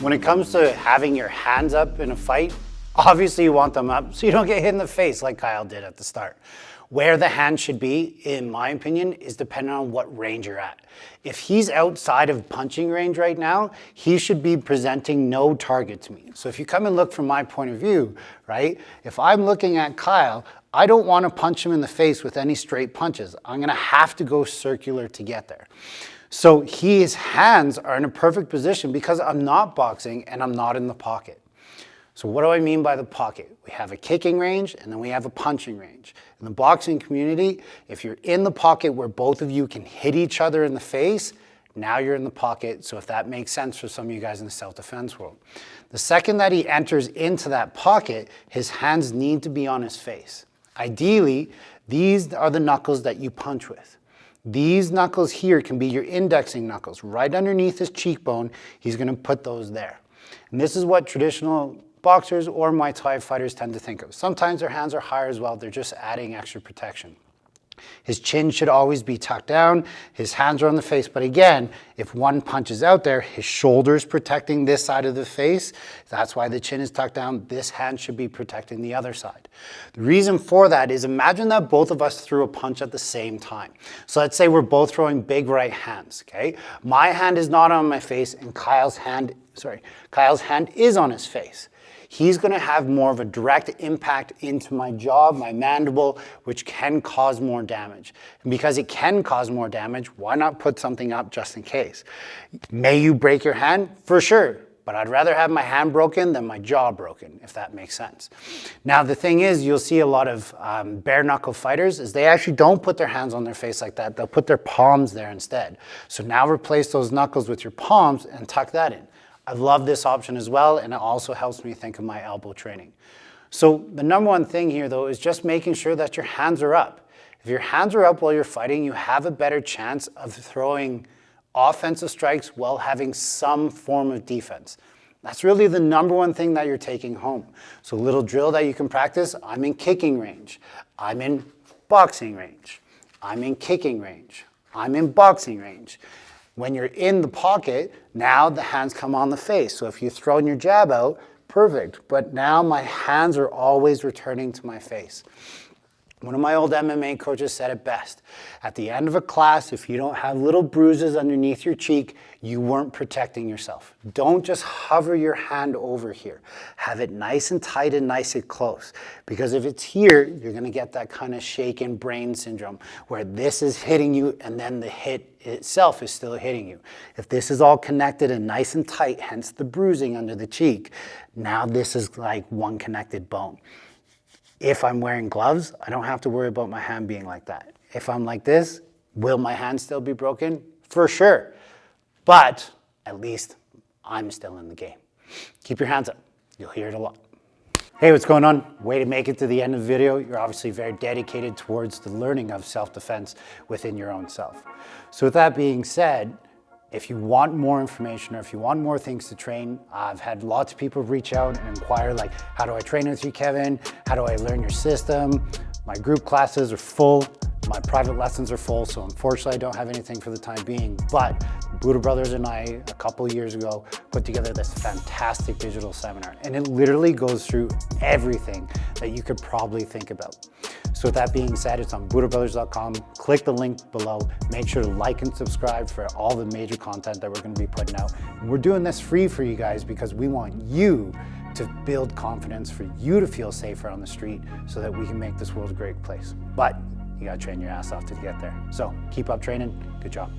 When it comes to having your hands up in a fight, obviously you want them up so you don't get hit in the face like Kyle did at the start. Where the hand should be, in my opinion, is dependent on what range you're at. If he's outside of punching range right now, he should be presenting no target to me. So if you come and look from my point of view, right? If I'm looking at Kyle, I don't want to punch him in the face with any straight punches. I'm going to have to go circular to get there. So his hands are in a perfect position because I'm not boxing and I'm not in the pocket. So what do I mean by the pocket? We have a kicking range and then we have a punching range. In the boxing community, if you're in the pocket where both of you can hit each other in the face, now you're in the pocket. So if that makes sense for some of you guys in the self-defense world. The second that he enters into that pocket, his hands need to be on his face. Ideally, these are the knuckles that you punch with. These knuckles here can be your indexing knuckles. Right underneath his cheekbone, he's going to put those there. And this is what traditional boxers or Muay Thai fighters tend to think of. Sometimes their hands are higher as well. They're just adding extra protection. His chin should always be tucked down. His hands are on the face. But again, if one punch is out there, his shoulder's protecting this side of the face. That's why the chin is tucked down. This hand should be protecting the other side. The reason for that is imagine that both of us threw a punch at the same time. So let's say we're both throwing big right hands, okay? My hand is not on my face and Kyle's hand is on his face. He's going to have more of a direct impact into my jaw, my mandible, which can cause more damage. And because it can cause more damage, why not put something up just in case? May you break your hand? For sure. But I'd rather have my hand broken than my jaw broken, if that makes sense. Now, the thing is, you'll see a lot of bare knuckle fighters is they actually don't put their hands on their face like that. They'll put their palms there instead. So now replace those knuckles with your palms and tuck that in. I love this option as well, and it also helps me think of my elbow training. So the number one thing here, though, is just making sure that your hands are up. If your hands are up while you're fighting, you have a better chance of throwing offensive strikes while having some form of defense. That's really the number one thing that you're taking home. So a little drill that you can practice, I'm in kicking range. I'm in boxing range. I'm in kicking range. I'm in boxing range. When you're in the pocket, now the hands come on the face. So if you're throwing your jab out, perfect. But now my hands are always returning to my face. One of my old MMA coaches said it best. At the end of a class, if you don't have little bruises underneath your cheek, you weren't protecting yourself. Don't just hover your hand over here. Have it nice and tight and nice and close. Because if it's here, you're going to get that kind of shaken brain syndrome where this is hitting you and then the hit itself is still hitting you. If this is all connected and nice and tight, hence the bruising under the cheek, now this is like one connected bone. If I'm wearing gloves, I don't have to worry about my hand being like that. If I'm like this, will my hand still be broken? For sure. But at least I'm still in the game. Keep your hands up. You'll hear it a lot. Hey, what's going on? Way to make it to the end of the video. You're obviously very dedicated towards the learning of self-defense within your own self. So with that being said, if you want more information or if you want more things to train, I've had lots of people reach out and inquire like, how do I train with you, Kevin? How do I learn your system? My group classes are full. My private lessons are full, so unfortunately I don't have anything for the time being, but Budo brothers and I, a couple years ago, put together this fantastic digital seminar, and it literally goes through everything that you could probably think about. So with that being said, it's on budobrothers.com. Click the link below. Make sure to like and subscribe for all the major content that we're going to be putting out. And we're doing this free for you guys because we want you to build confidence, for you to feel safer on the street so that we can make this world a great place. But you got to train your ass off to get there. So keep up training. Good job.